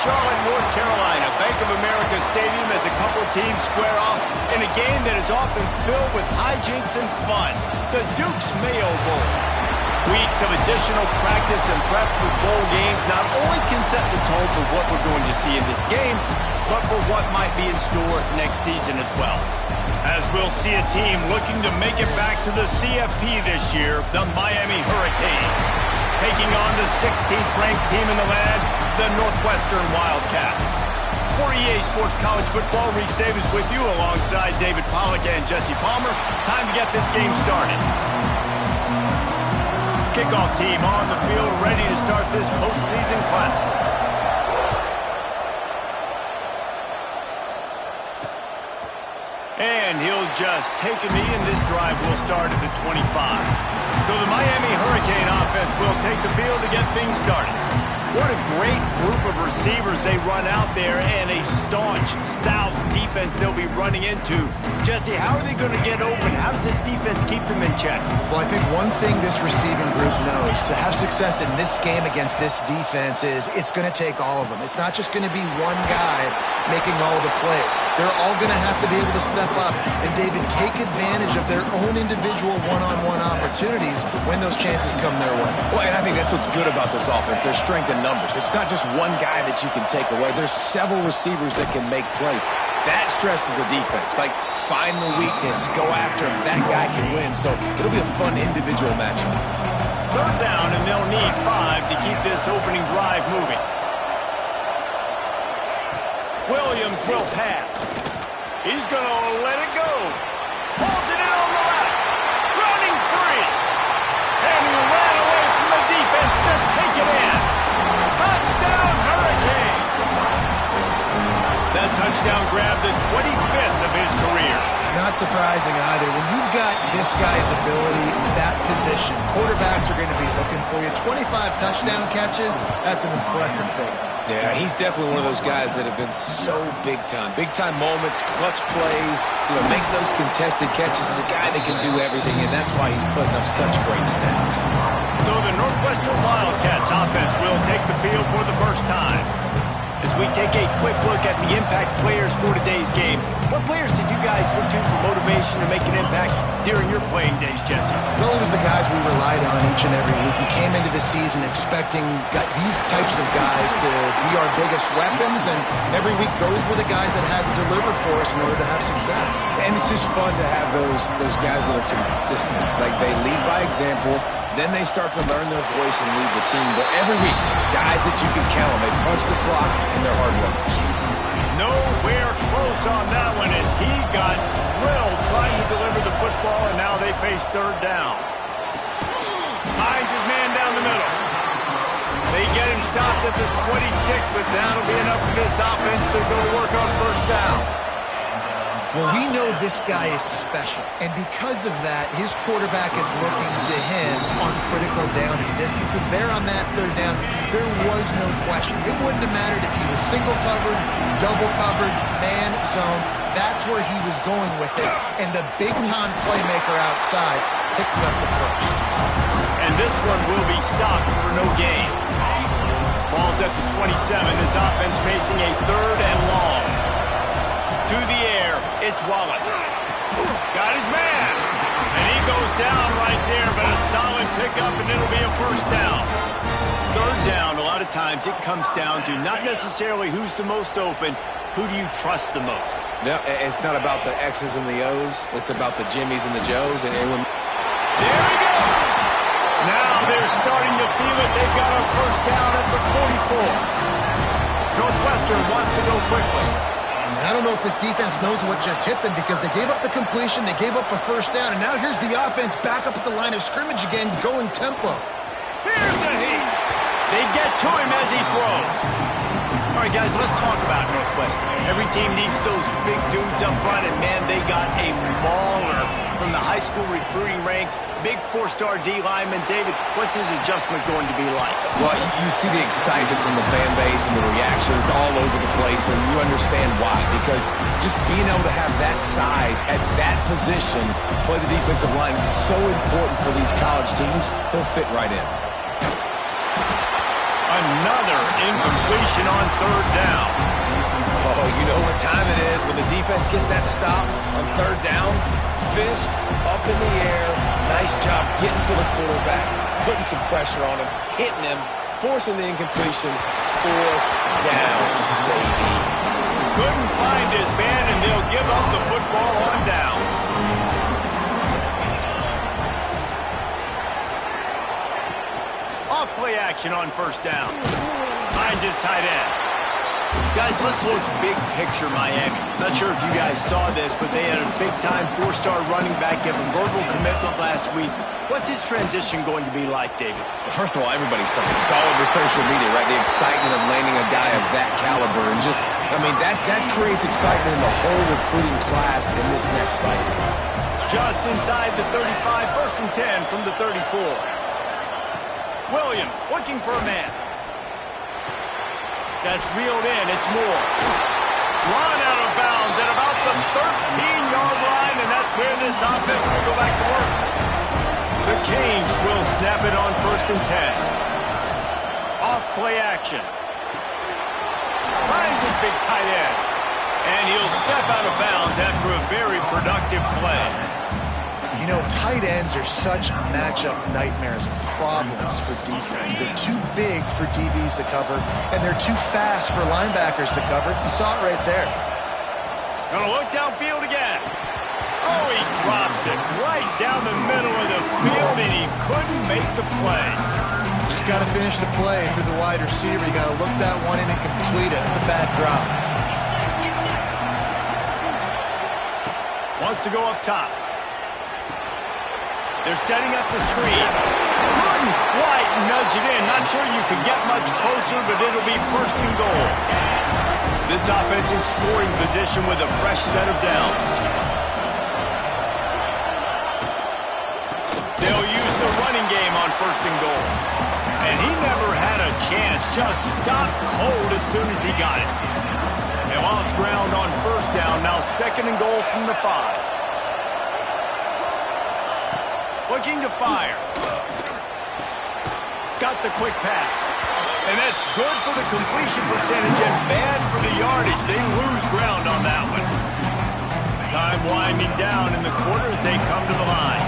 Charlotte, North Carolina, Bank of America Stadium, as a couple teams square off in a game that is often filled with hijinks and fun. The Duke's Mayo Bowl. Weeks of additional practice and prep for bowl games not only can set the tone for what we're going to see in this game, but for what might be in store next season as well. As we'll see a team looking to make it back to the CFP this year, the Miami Hurricanes, taking on the 16th ranked team in the land, the Northwestern Wildcats. For EA Sports College Football, Reese Davis with you alongside David Pollack and Jesse Palmer. Time to get this game started. Kickoff team on the field, ready to start this postseason classic. And he'll just take a knee, and this drive will start at the 25. So the Miami Hurricane offense will take the field to get things started. What a great group of receivers they run out there, and a staunch, stout defense they'll be running into. Jesse, how are they going to get open? How does this defense keep them in check? Well, I think one thing this receiving group knows, to have success in this game against this defense, is it's going to take all of them. It's not just going to be one guy making all of the plays. They're all going to have to be able to step up and, David, take advantage of their own individual one-on-one opportunities when those chances come their way. Well, and I think that's what's good about this offense, their strength in numbers. It's not just one guy that you can take away. There's several receivers that can make plays. That stresses a defense. Like, find the weakness, go after him. That guy can win. So it'll be a fun individual matchup. Third down, and they'll need 5 to keep this opening drive moving. Williams will pass. He's going to let it go. Pulls it in on the left. Running free. And he ran away from the defense to take it in. Touchdown, Hurricane. That touchdown grabbed the 25th of his career. Not surprising either. When you've got this guy's ability in that position, quarterbacks are going to be looking for you. 25 touchdown catches, that's an impressive thing. Yeah, he's definitely one of those guys that have been so big time. Big time moments, clutch plays, makes those contested catches. He's a guy that can do everything, and that's why he's putting up such great stats. So the Northwestern Wildcats offense will take the field for the first time. As we take a quick look at the impact players for today's game, what players did you guys look to for motivation to make an impact during your playing days, Jesse? Well, it was the guys we relied on each and every week. We came into the season expecting these types of guys to be our biggest weapons, and every week those were the guys that had to deliver for us in order to have success. And it's just fun to have those guys that are consistent. Like, they lead by example. Then they start to learn their voice and lead the team. But every week, guys that you can count on, they punch the clock, and they're hard workers. Nowhere close on that one as he got drilled trying to deliver the football, and now they face third down. Finds his man down the middle. They get him stopped at the 26, but that'll be enough for this offense to go work on first down. Well, we know this guy is special, and because of that, his quarterback is looking to him on critical down and distances. There on that third down, there was no question. It wouldn't have mattered if he was single covered, double covered, man zone. That's where he was going with it, and the big-time playmaker outside picks up the first. And this one will be stopped for no gain. Ball's at the 27. This offense facing a third and long. To the air, it's Wallace. Got his man. And he goes down right there, but a solid pickup, and it'll be a first down. Third down, a lot of times it comes down to not necessarily who's the most open, who do you trust the most? No, it's not about the X's and the O's. It's about the Jimmys and the Joes. And there he goes. Now they're starting to feel it. They've got a first down at the 44. Northwestern wants to go quickly. I don't know if this defense knows what just hit them because they gave up the completion, they gave up a first down, and now here's the offense back up at the line of scrimmage again, going tempo. Here's the heat. They get to him as he throws. All right, guys, let's talk about Northwestern. Every team needs those big dudes up front, and, man, they got a mauler from the high school recruiting ranks. Big four-star D lineman. David, what's his adjustment going to be like? Well, you see the excitement from the fan base and the reaction. It's all over the place, and you understand why. Because just being able to have that size at that position, play the defensive line, is so important for these college teams. They'll fit right in. A Another incompletion on third down. Oh, you know what time it is when the defense gets that stop on third down. Fist up in the air. Nice job getting to the quarterback, putting some pressure on him, hitting him, forcing the incompletion. Fourth down, baby. Couldn't find his man, and they'll give up the football on downs. Off play action on first down. Finds his tight end. Guys, let's look big picture Miami. Not sure if you guys saw this, but they had a big-time four-star running back give a verbal commitment last week. What's his transition going to be like, David? Well, first of all, everybody's something. It's all over social media, right? The excitement of landing a guy of that caliber. And just, I mean, that creates excitement in the whole recruiting class in this next cycle. Just inside the 35, first and 10 from the 34. Williams looking for a man. That's reeled in. It's Moore. Run out of bounds at about the 13-yard line, and that's where this offense will go back to work. The Canes will snap it on first and 10. Off play action. Finds his big tight end. And he'll step out of bounds after a very productive play. You know, tight ends are such matchup nightmares and problems for defense. They're too big for DBs to cover, and they're too fast for linebackers to cover. You saw it right there. Gonna look downfield again. Oh, he drops it right down the middle of the field, and he couldn't make the play. Just got to finish the play for the wide receiver. You got to look that one in and complete it. It's a bad drop. Wants to go up top. They're setting up the screen. Couldn't quite nudge it in. Not sure you could get much closer, but it'll be first and goal. This offense in scoring position with a fresh set of downs. They'll use the running game on first and goal. And he never had a chance. Just stopped cold as soon as he got it. They lost ground on first down. Now second and goal from the 5. Looking to fire. Got the quick pass. And that's good for the completion percentage and bad for the yardage. They lose ground on that one. Time winding down in the quarter as they come to the line.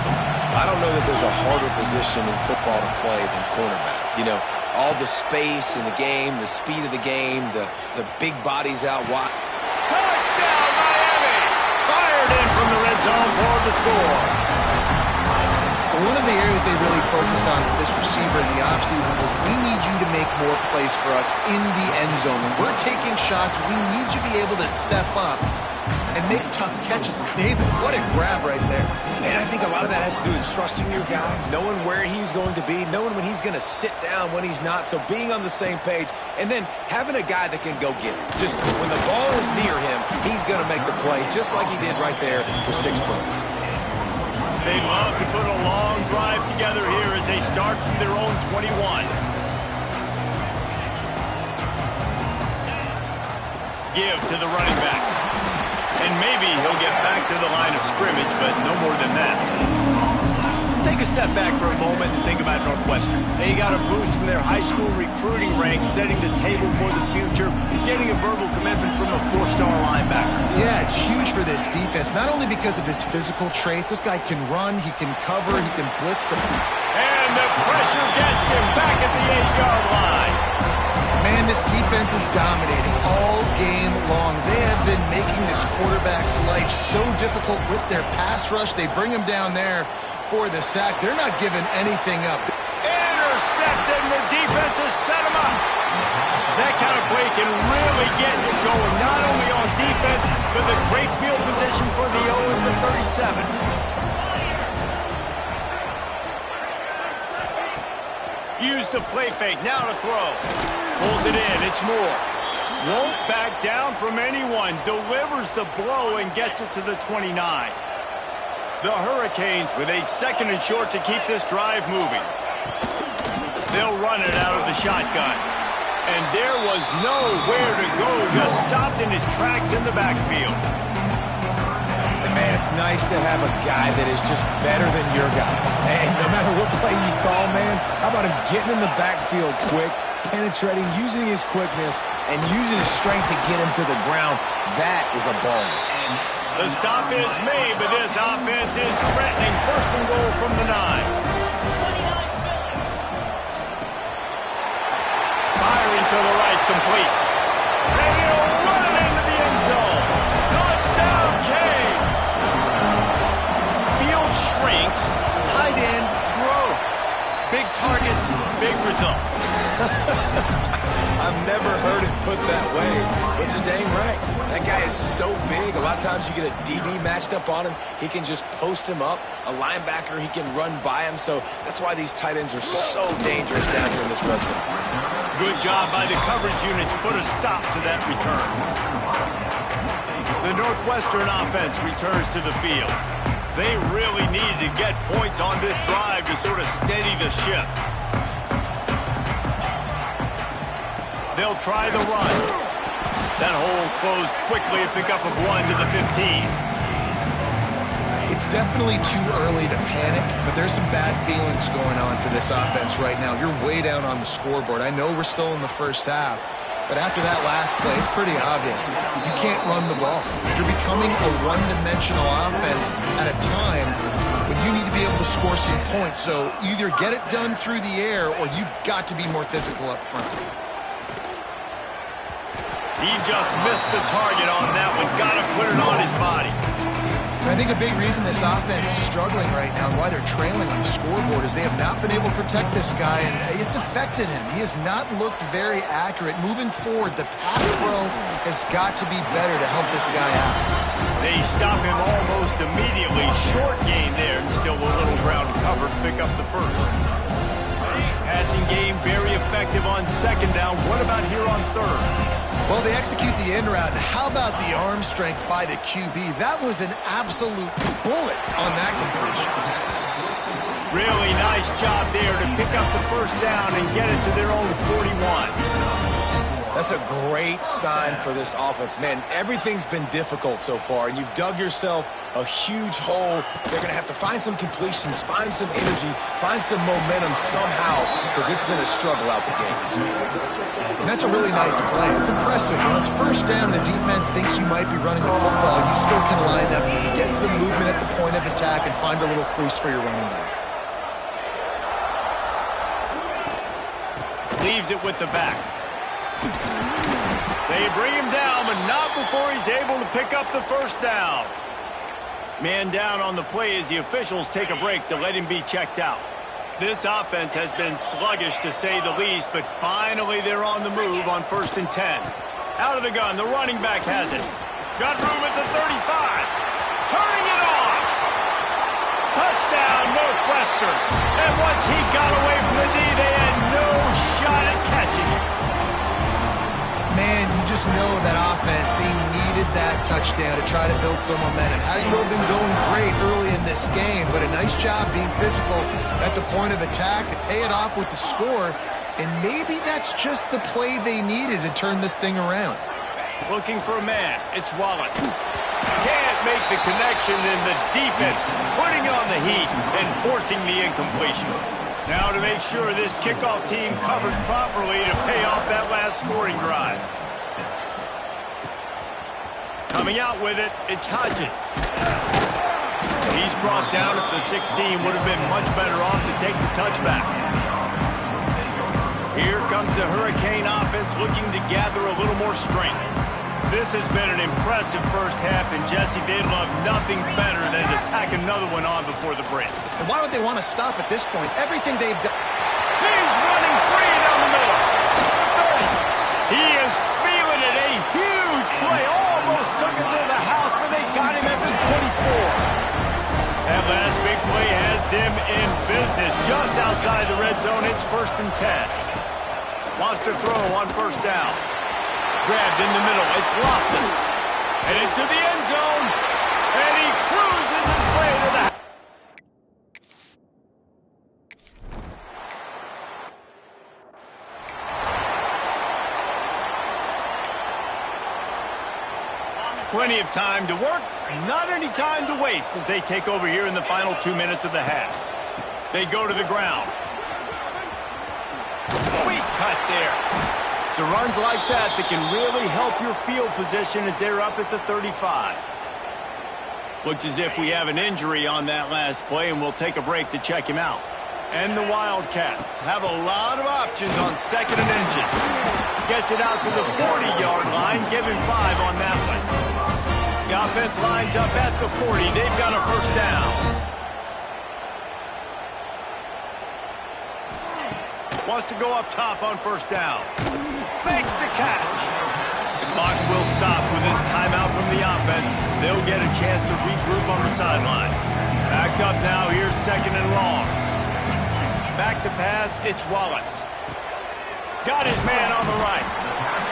I don't know that there's a harder position in football to play than cornerback. You know, all the space in the game, the speed of the game, the big bodies out wide. Touchdown, Miami! Fired in from the red zone for the score. One of the areas they really focused on with this receiver in the offseason was we need you to make more plays for us in the end zone. When we're taking shots, we need you to be able to step up and make tough catches. David, what a grab right there. And I think a lot of that has to do with trusting your guy, knowing where he's going to be, knowing when he's going to sit down, when he's not. So being on the same page, and then having a guy that can go get it. Just when the ball is near him, he's going to make the play, just like he did right there for 6 points. They love to put a long drive together here as they start from their own 21. Give to the running back. And maybe he'll get back to the line of scrimmage, but no more than that. Let's take a step back for a moment and think about Northwestern. They got a boost from their high school recruiting ranks, setting the table for the future, getting a verbal commitment from a 4-star linebacker. Yeah, it's huge for this defense, not only because of his physical traits. This guy can run, he can cover, he can blitz the... And the pressure gets him back at the 8-yard line. Man, this defense is dominating all game long. They have been making this quarterback's life so difficult with their pass rush. They bring him down there for the sack. They're not giving anything up. Intercepted, and the defense has set him up. That kind of play can really get you going, not only on defense, but the great field position for the 0 and the 37. Use the play fake, now to throw. Pulls it in, it's Moore. Won't back down from anyone. Delivers the blow and gets it to the 29. The Hurricanes with a second and short to keep this drive moving. They'll run it out of the shotgun. And there was nowhere to go, just stopped in his tracks in the backfield. And man, it's nice to have a guy that is just better than your guys. And no matter what play you call, man, how about him getting in the backfield quick, penetrating, using his quickness, and using his strength to get him to the ground. That is a ball. The stop is made, but this offense is threatening. First and goal from the 9. Firing to the right, complete. And he'll run it into the end zone. Touchdown, Canes! Field shrinks, tight end grows. Big targets, big results. I've never heard it put that way, but you're dang right. That guy is so big. A lot of times you get a DB matched up on him. He can just post him up. A linebacker, he can run by him. So that's why these tight ends are so dangerous down here in this red zone. Good job by the coverage unit to put a stop to that return. The Northwestern offense returns to the field. They really needed to get points on this drive to sort of steady the ship. They'll try the run. That hole closed quickly, a pickup of 1 to the 15. It's definitely too early to panic, but there's some bad feelings going on for this offense right now. You're way down on the scoreboard. I know we're still in the first half, but after that last play, it's pretty obvious. You can't run the ball. You're becoming a one-dimensional offense at a time when you need to be able to score some points. So either get it done through the air or you've got to be more physical up front. He just missed the target on that one. Got to put it on his body. And I think a big reason this offense is struggling right now and why they're trailing on the scoreboard is they have not been able to protect this guy, and it's affected him. He has not looked very accurate. Moving forward, the pass pro has got to be better to help this guy out. They stop him almost immediately. Short gain there, and still a little ground covered. Pick up the first. Passing game very effective on second down. What about here on third? Well, they execute the end route. How about the arm strength by the QB? That was an absolute bullet on that completion. Really nice job there to pick up the first down and get it to their own 41. That's a great sign for this offense. Man, everything's been difficult so far, and you've dug yourself a huge hole. They're going to have to find some completions, find some energy, find some momentum somehow, because it's been a struggle out the gates. And that's a really nice play. It's impressive. When it's first down, the defense thinks you might be running the football. You still can line up, you can get some movement at the point of attack, and find a little crease for your running back. Leaves it with the back. They bring him down, but not before he's able to pick up the first down. Man down on the play as the officials take a break to let him be checked out. This offense has been sluggish to say the least, but finally they're on the move on 1st and 10. Out of the gun, the running back has it. Got room at the 35. Turning it on. Touchdown, Northwestern. And once he got away from the knee, they had no shot at catching it. Man, you just know that offense, they needed that touchdown to try to build some momentum. Hadn't really been going great early in this game, but a nice job being physical at the point of attack to pay it off with the score, and maybe that's just the play they needed to turn this thing around. Looking for a man, it's Wallace. Can't make the connection, and the defense putting on the heat and forcing the incompletion. Now to make sure this kickoff team covers properly to pay off that last scoring drive. Coming out with it, it's Hodges. He's brought down at the 16. Would have been much better off to take the touchback. Here comes the Hurricane offense looking to gather a little more strength. This has been an impressive first half, and Jesse, they'd love nothing better than to tack another one on before the break. And why would they want to stop at this point? Everything they've done. He's running free down the middle. 30. He is feeling it. A huge play. Almost took him to the house, but they got him at the 24. That last big play has them in business. Just outside the red zone, it's 1st and 10. Wants to throw on 1st down. Grabbed in the middle. It's Lofton. Headed to the end zone. And he cruises his way to the house. Plenty of time to work, not any time to waste as they take over here in the final 2 minutes of the half. They go to the ground. Sweet cut there. It's runs like that that can really help your field position as they're up at the 35. Looks as if we have an injury on that last play, and we'll take a break to check him out. And the Wildcats have a lot of options on second and inches. Gets it out to the 40-yard line, give him 5 on that one. The offense lines up at the 40. They've got a first down. Wants to go up top on first down. Makes the catch. The clock will stop with this timeout from the offense. They'll get a chance to regroup on the sideline. Backed up now, here's second and long. Back to pass, it's Wallace. Got his man on the right.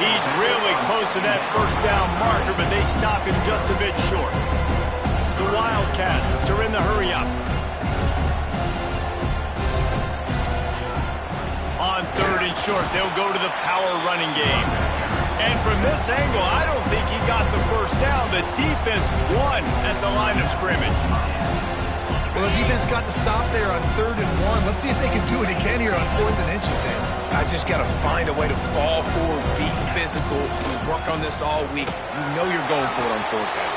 He's really close to that first down marker, but they stop him just a bit short. The Wildcats are in the hurry-up. On third and short, they'll go to the power running game. And from this angle, I don't think he got the first down. The defense won at the line of scrimmage. Well, the defense got the stop there on 3rd and 1. Let's see if they can do it again here on 4th and inches there. I just got to find a way to fall forward, be physical, work on this all week. You know you're going for it on 4th down.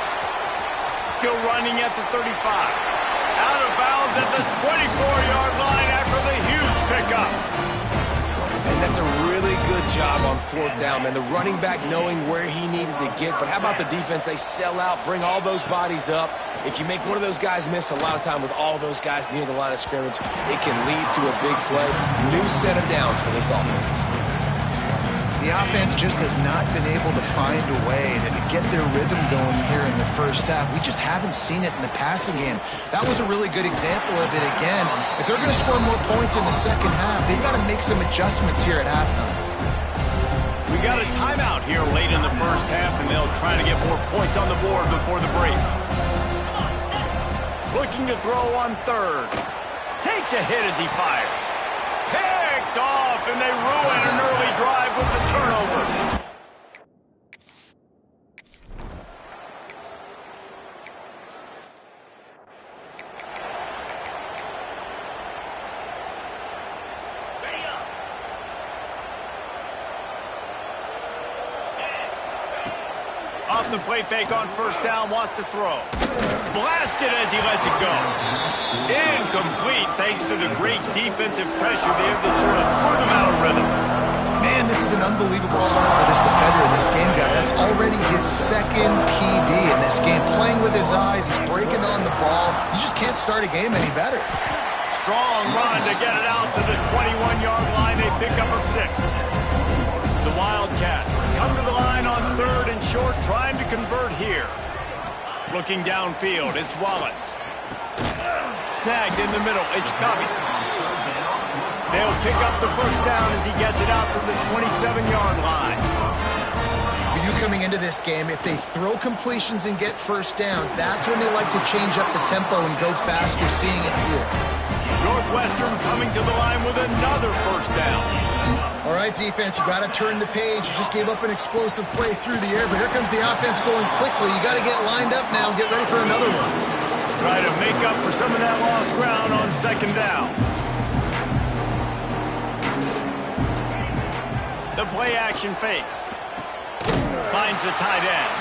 Still running at the 35. Out of bounds at the 24-yard line after the huge pickup. And that's a really good job on 4th down, man. The running back knowing where he needed to get. But how about the defense? They sell out, bring all those bodies up. If you make one of those guys miss a lot of time with all those guys near the line of scrimmage, it can lead to a big play. New set of downs for this offense. The offense just has not been able to find a way to get their rhythm going here in the first half. We just haven't seen it in the passing game. That was a really good example of it again. If they're going to score more points in the second half, they've got to make some adjustments here at halftime. We got a timeout here late in the first half, and they'll try to get more points on the board before the break. Looking to throw on 3rd. Takes a hit as he fires. Picked off, and they ruin an early drive with the turnover. Off the play fake on first down, wants to throw. Blasted as he lets it go. Incomplete thanks to the great defensive pressure there that sort of put him out of rhythm. Man, this is an unbelievable start for this defender in this game, guy. That's already his 2nd PD in this game. Playing with his eyes, he's breaking on the ball. You just can't start a game any better. Strong run to get it out to the 21-yard line. They pick up a 6. The Wildcats come to the line on 3rd and short, trying to convert here. Looking downfield, it's Wallace. Snagged in the middle, it's Covey. They'll pick up the first down as he gets it out to the 27-yard line. We knew coming into this game, if they throw completions and get first downs, that's when they like to change up the tempo and go fast. You're seeing it here. Northwestern coming to the line with another first down. All right, defense, you got to turn the page. You just gave up an explosive play through the air, but here comes the offense going quickly. You got to get lined up now and get ready for another one. Try to make up for some of that lost ground on second down. The play action fake. Finds the tight end.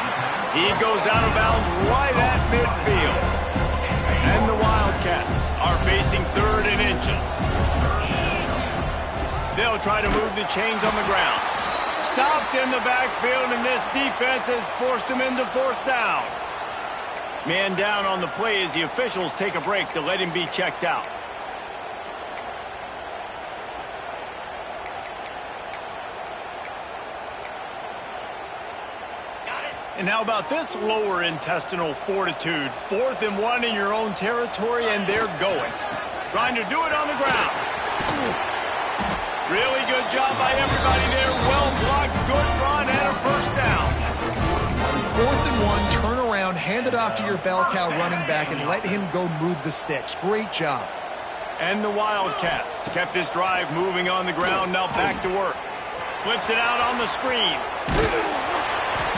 He goes out of bounds right at midfield. And the Wildcats are facing 3rd and inches. They'll try to move the chains on the ground. Stopped in the backfield, and this defense has forced him into 4th down. Man down on the play as the officials take a break to let him be checked out. And how about this lower intestinal fortitude? 4th and 1 in your own territory, and they're going. Trying to do it on the ground. Really good job by everybody there. Well blocked, good run, and a first down. 4th and 1, turn around, hand it off to your bell cow running back, and let him go move the sticks. Great job. And the Wildcats kept this drive moving on the ground, now back to work. Flips it out on the screen.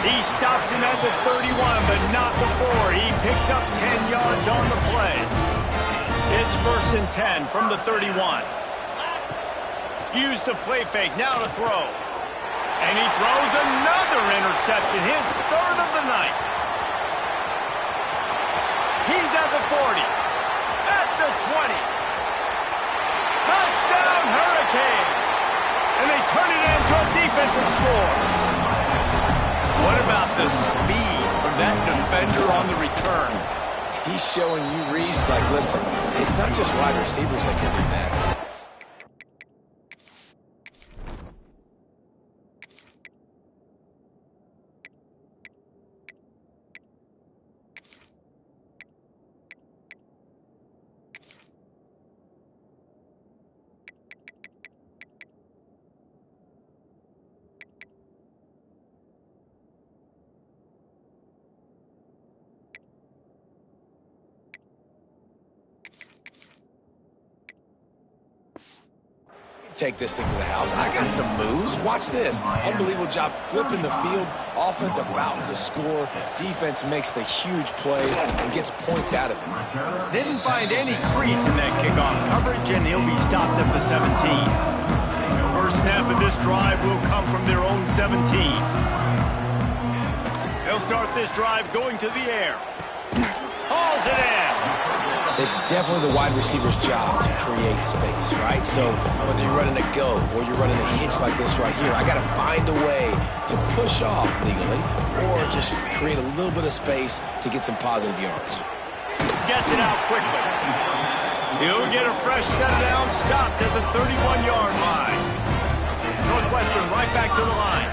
He stops him at the 31, but not before. He picks up 10 yards on the play. It's 1st and 10 from the 31. Use the play fake, now to throw. And he throws another interception, his third of the night. He's at the 40, at the 20. Touchdown, Hurricanes! And they turn it into a defensive score. What about the speed from that defender on the return? He's showing you, Reese, like, listen, it's not just wide receivers that can do that. Take this thing to the house. I got some moves. Watch this. Unbelievable job flipping the field. Offense about to score. Defense makes the huge plays and gets points out of it. Didn't find any crease in that kickoff coverage, and he'll be stopped at the 17. First snap of this drive will come from their own 17. They'll start this drive going to the air. Hauls it in. It's definitely the wide receiver's job to create space, right? So whether you're running a go or you're running a hitch like this right here, I got to find a way to push off legally or just create a little bit of space to get some positive yards. Gets it out quickly. He'll get a fresh set down, stopped at the 31-yard line. Northwestern right back to the line.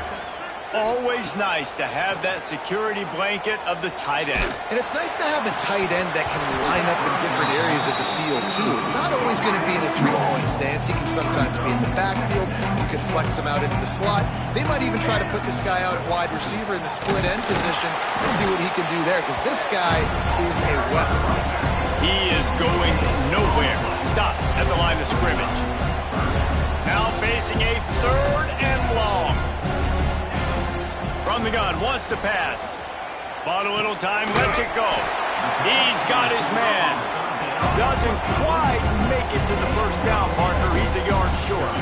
Always nice to have that security blanket of the tight end. And it's nice to have a tight end that can line up in different areas of the field, too. It's not always going to be in a three-point stance. He can sometimes be in the backfield. You could flex him out into the slot. They might even try to put this guy out at wide receiver in the split end position and see what he can do there, because this guy is a weapon. He is going nowhere. Stop at the line of scrimmage. Now facing a third and long. From the gun, wants to pass. Bought a little time, lets it go. He's got his man. Doesn't quite make it to the first down, partner. He's a yard short.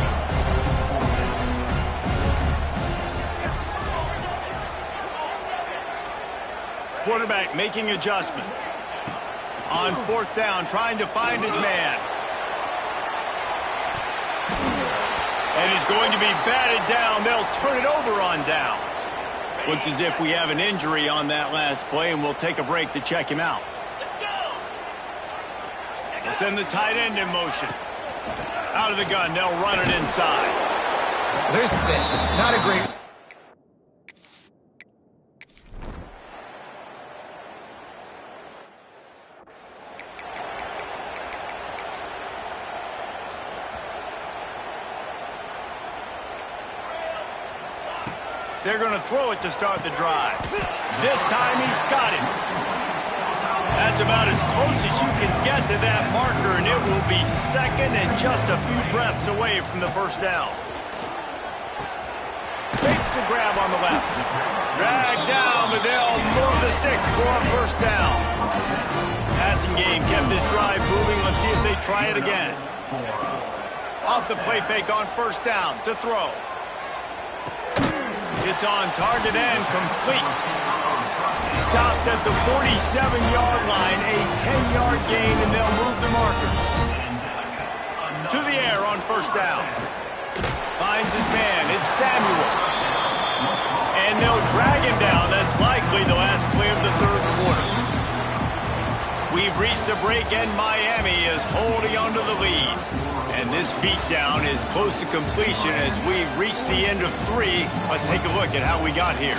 Quarterback making adjustments. On fourth down, trying to find his man. And he's going to be batted down. They'll turn it over on downs. Looks as if we have an injury on that last play, and we'll take a break to check him out. Let's go! We'll send the tight end in motion. Out of the gun, they'll run it inside. There's the thing. Not a great... They're going to throw it to start the drive. This time he's got it. That's about as close as you can get to that marker, and it will be second and just a few breaths away from the first down. Fakes the grab on the left. Drag down, but they'll move the sticks for a first down. Passing game kept this drive moving. Let's see if they try it again. Off the play fake on first down to throw. It's on target and complete. Stopped at the 47-yard line, a 10-yard gain, and they'll move the markers. To the air on first down. Finds his man. It's Samuel. And they'll drag him down. That's likely the last play of the third quarter. We've reached a break, and Miami is holding onto the lead. And this beatdown is close to completion as we've reached the end of 3. Let's take a look at how we got here.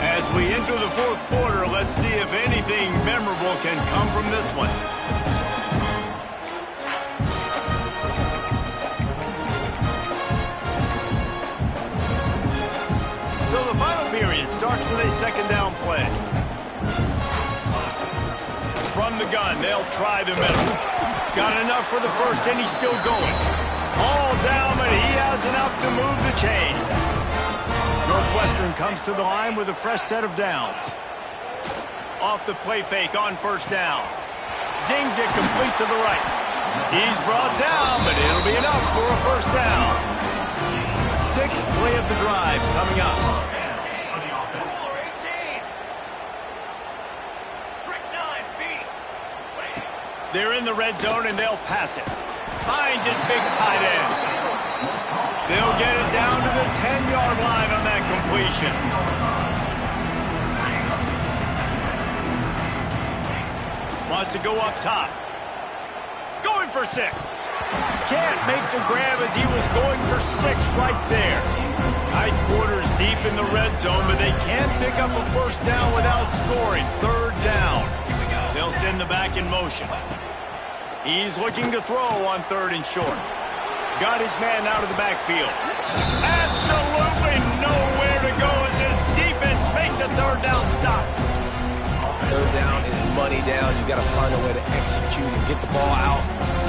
As we enter the fourth quarter, let's see if anything memorable can come from this one. So the final period starts with a second down play. From the gun, they'll try the middle. Got enough for the first, and he's still going. All down, but he has enough to move the chains. Northwestern comes to the line with a fresh set of downs. Off the play fake on first down. Zings it complete to the right. He's brought down, but it'll be enough for a first down. Sixth play of the drive coming up. They're in the red zone, and they'll pass it. Finds his big tight end. They'll get it down to the 10-yard line on that completion. Wants to go up top. Going for 6. Can't make the grab as he was going for 6 right there. Tight quarters deep in the red zone, but they can't pick up a first down without scoring. Third down. They'll send the back in motion. He's looking to throw on 3rd and short. Got his man out of the backfield. Absolutely nowhere to go as his defense makes a 3rd down stop. 3rd down is money down. You got to find a way to execute and get the ball out,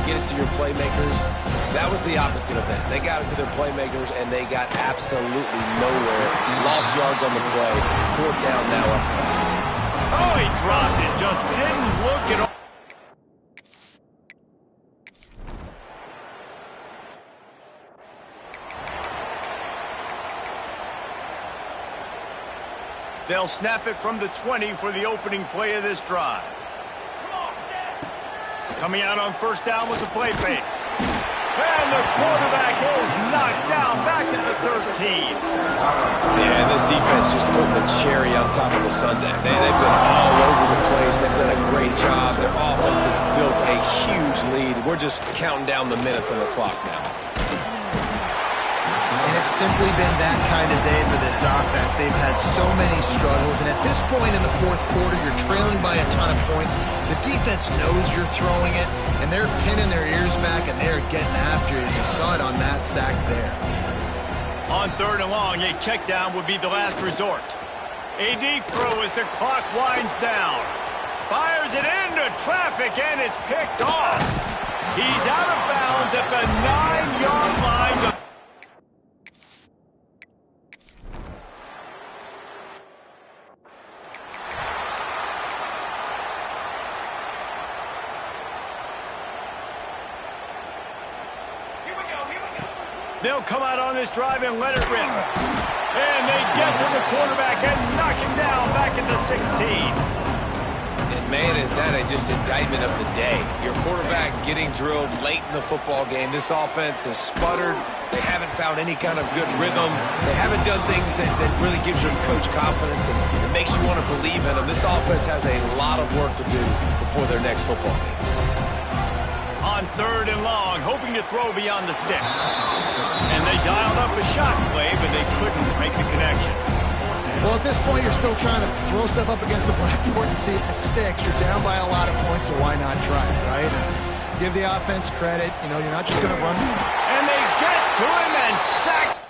get it to your playmakers. That was the opposite of that. They got it to their playmakers, and they got absolutely nowhere. Lost yards on the play. 4th down now up. Oh, he dropped it. Just didn't look at all. They'll snap it from the 20 for the opening play of this drive. Coming out on first down with the play fake. And the quarterback is knocked down back at the 13. Yeah, and this defense just put the cherry on top of the sundae. They've been all over the place. They've done a great job. Their offense has built a huge lead. We're just counting down the minutes on the clock now. And it's simply been that kind of day for this offense. They've had so many struggles, and at this point in the 4th quarter, you're trailing by a ton of points. The defense knows you're throwing it, and they're pinning their ears back, and they're getting after it, as you saw it on that sack there. On 3rd and long, a check down would be the last resort. A deep throw as the clock winds down. Fires it into traffic, and it's picked off. He's out of bounds at the 9-yard line. They'll come out on this drive and let it rip. And they get to the quarterback and knock him down back at the 16. And, man, is that just indictment of the day. Your quarterback getting drilled late in the football game. This offense has sputtered. They haven't found any kind of good rhythm. They haven't done things that really gives your coach confidence and it makes you want to believe in them. This offense has a lot of work to do before their next football game. On 3rd and long, hoping to throw beyond the sticks. And they dialed up a shot play, but they couldn't make the connection. Well, at this point, you're still trying to throw stuff up against the blackboard and see if it sticks. You're down by a lot of points, so why not try it, right? And give the offense credit. You know, you're not just going to run. And they get to him and sack